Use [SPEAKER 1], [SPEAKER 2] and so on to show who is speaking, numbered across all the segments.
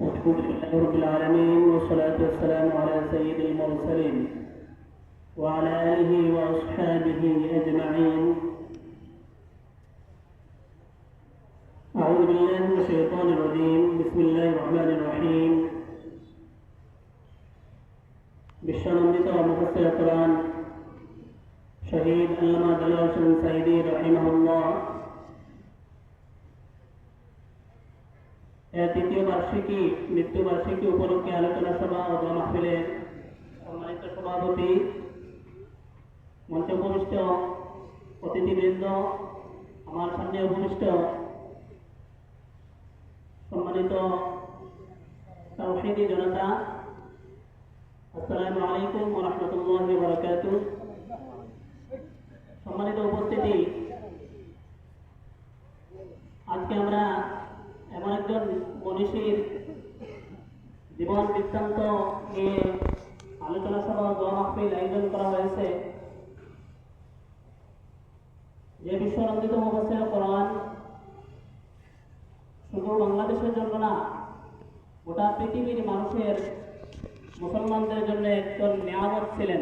[SPEAKER 1] الحمد لله رب العالمين والصلاة والسلام على سيد المرسلين وعلى آله وأصحابه أجمعين. أعوذ بالله من الشيطان الرجيم. بسم الله الرحمن الرحيم. বিশ্বনন্দিত মুফাসসির কোরআন শহীদ আল্লামা দেলোয়ার হোসেন সাঈদী রাহিমাহুল্লাহ তৃতীয় বার্ষিকী মৃত্যুবার্ষিকী উপলক্ষে আলোচনা সভা ও দোয়া মাহফিলের সম্মানিত সভাপতি, মঞ্চে উপবিষ্ট অতিথিবৃন্দ, আমার সামনে উপবিষ্ট সম্মানিত তাওহীদি জনতা, আসসালামু আলাইকুম ওয়া রাহমাতুল্লাহি ওয়া বারাকাতুহু। সম্মানিত উপস্থিতি, আজকে আমরা এমন একজন মনীষীর জীবন বৃত্তান্ত নিয়ে আলোচনা সভা দোয়া মাহফিল আয়োজন করা হয়েছে, যে বিশ্বনন্দিত মুফাসসির কোরআন শুধু বাংলাদেশের জন্য না, গোটা পৃথিবীর মানুষের মুসলমানদের জন্য একজন নিয়ামত ছিলেন।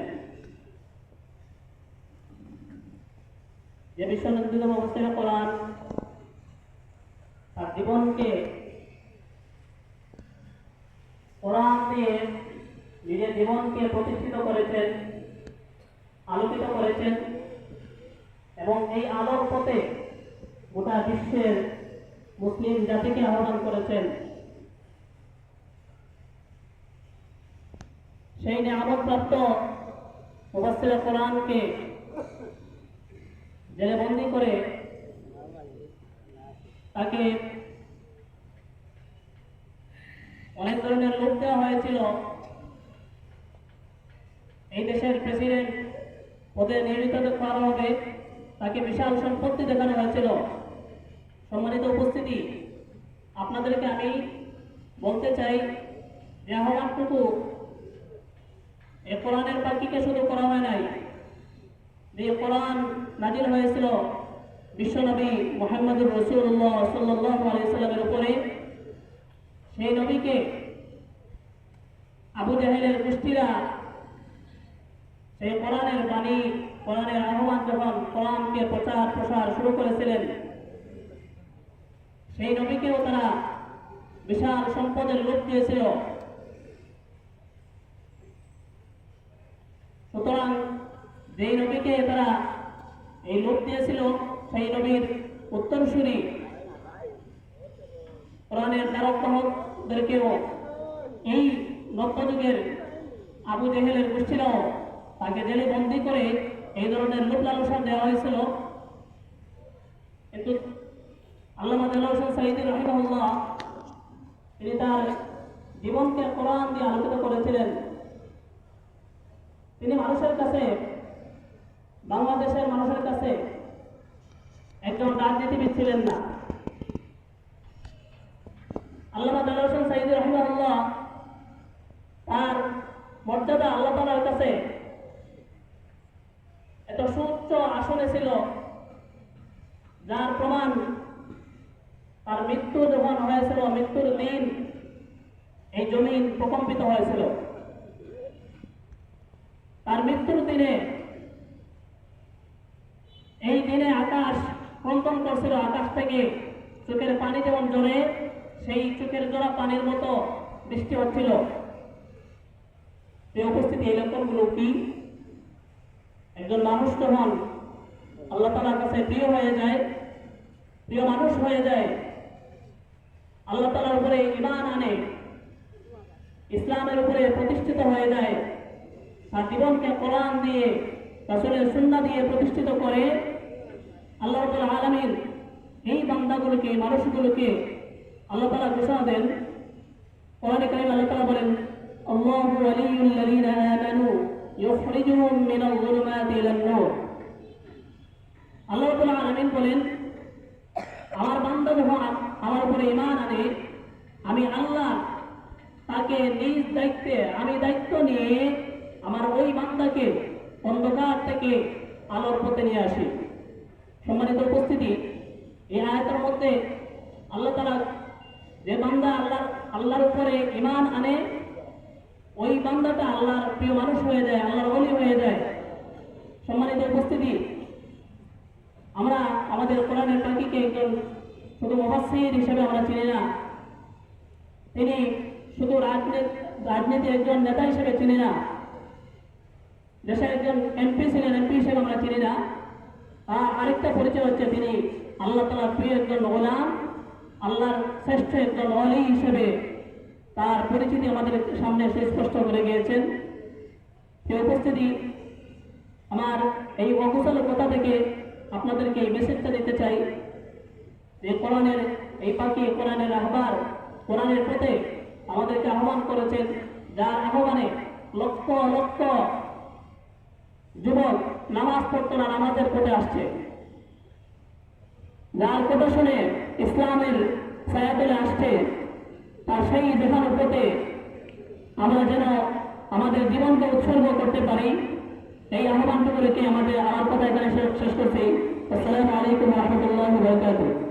[SPEAKER 1] যে বিশ্বনন্দিত মুফাসসির কোরআন তার জীবনকে কোরআন দিয়ে নিজের জীবনকে প্রতিষ্ঠিত করেছেন, আলোকিত করেছেন এবং এই আলোর পথে গোটা বিশ্বের মুসলিম জাতিকে আহ্বান করেছেন। সেই নিয়ামতপ্রাপ্ত মুফাসসির কোরআনকে জেলে বন্দী করে তাকে অনেক ধরনের লোক দেওয়া হয়েছিল। এই দেশের প্রেসিডেন্ট পদে নিয়োজিত করা হবে, তাকে বিশাল সম্পত্তি দেখানো হয়েছিল। সম্মানিত উপস্থিতি, আপনাদেরকে আমি বলতে চাই যে আহ্বানটুকু এই কোরআনের পাখিকে শুধু করা হয় নাই। যে কোরআন নাজিল হয়েছিল বিশ্বনবী মুহাম্মদুর রাসূলুল্লাহ সাল্লাল্লাহু আলাইহি সাল্লামের উপরে, সেই নবীকে আবু জাহেলের গোষ্ঠীরা সেই কোরআনের বাণী, কোরআনের আহ্বান যখন কোরআনকে প্রচার প্রসার শুরু করেছিলেন, সেই নবীকেও তারা বিশাল সম্পদের লোভ দিয়েছিল। সুতরাং যেই নবীকে তারা এই লোভ দিয়েছিল, সেই নবীর উত্তরসূরি কোরআনের ধারকবাহকদেরকেও এই নব্যযুগের আবু জেহেলের গোষ্ঠীরাও তাকে জেলে বন্দী করে এই ধরনের লোভ লালসা দেওয়া হয়েছিল। কিন্তু আল্লামা দেলোয়ার হোসেন সাঈদী রাহিমাহুল্লাহ তিনি তার জীবনকে কোরআন দিয়ে আলোকিত করেছিলেন। তিনি মানুষের কাছে, বাংলাদেশের মানুষের কাছে একজন রাজনীতিবিদ ছিলেন না। আল্লামা দেলোয়ার হোসেন সাঈদী রাহিমাহুল্লাহ তার মর্যাদা আল্লাহ তাআলার কাছে এত সুউচ্চ আসনে ছিল, যার প্রমাণ তার মৃত্যু যখন হয়েছিল, মৃত্যুর দিন এই জমিন প্রকম্পিত হয়েছিল। তার মৃত্যুর দিনে, এই দিনে আকাশ ক্রন্দন করছিল, আকাশ থেকে চোখের পানি যেমন ঝরে, সেই চোখের জোড়া পানির মতো বৃষ্টি হচ্ছিল। এই উপস্থিতি, এই লক্ষণগুলো কি? একজন মানুষ যখন আল্লাহ তাআলার কাছে প্রিয় হয়ে যায়, প্রিয় মানুষ হয়ে যায়, আল্লাহ তাআলার উপরে ঈমান আনে, ইসলামের উপরে প্রতিষ্ঠিত হয়ে যায়, তার জীবনকে কোরআন দিয়ে, রাসূলের সুন্নাহ দিয়ে প্রতিষ্ঠিত করে, আল্লাহ রাব্বুল আলামিন এই বান্দাগুলোকে, মানুষগুলোকে আল্লাহ তাআলা ঘোষণা দেন। কোরআনে কারীমে আল্লাহ তাআলা বলেন, আল্লাহু ওয়ালিয়ুল লাযীনা আমানু ইউখরিজুহুম মিনাল যুলুমাতি ইলান নূর। আল্লাহ রাব্বুল আলামিন বলেন, আমার বান্দা যখন আমার উপরে ঈমান আনে, আমি আল্লাহ তাকে নিজ দায়িত্বে, আমি দায়িত্ব নিয়ে আমার ওই বান্দাকে অন্ধকার থেকে আলোর পথে নিয়ে আসি। সম্মানিত উপস্থিতি, এই আয়াতের মধ্যে আল্লাহ তাআলা যে বান্দা আল্লাহর আল্লাহর উপরে ঈমান আনে, ওই বান্দাটা আল্লাহর প্রিয় মানুষ হয়ে যায়, আল্লাহর ওলি হয়ে যায়। সম্মানিত উপস্থিতি, আমরা আমাদের কোরআনের পাখিকে একজন শুধু মুফাসসির হিসেবে আমরা চিনি না, তিনি শুধু রাজনীতির একজন নেতা হিসেবে চিনি না, দেশের একজন এমপি ছিলেন, এমপি হিসেবে আমরা চিনি না। আরেকটা পরিচয় হচ্ছে তিনি আল্লাহ তাআলার প্রিয় একজন গোলাম, আল্লাহর শ্রেষ্ঠ একজন ওলি হিসেবে তার পরিচিতি আমাদের সামনে সুস্পষ্ট করে গিয়েছেন। সেই উপস্থিতি, আমার এই অকুশলের কথা থেকে আপনাদেরকে এই মেসেজটা দিতে চাই যে কোরআনের এই পাখি, কোরআনের রাহবার, কোরআনের পথে আমাদেরকে আহ্বান করেছেন, যার আহ্বানে লক্ষ লক্ষ যুবক নামাজ পড়তো না, নামাজের পথে আসছে। যার কথা শুনে ইসলামের ছায়াতলে আসছে, তার সেই দেখানোর পথে আমরা যেন আমাদের জীবনকে উৎসর্গ করতে পারি, এই আহ্বানটুকু রেখে আমার কথা এখানে শেষ করছি। আসসালামু আলাইকুম ওয়া রাহমাতুল্লাহি ওয়া বারাকাতুহু।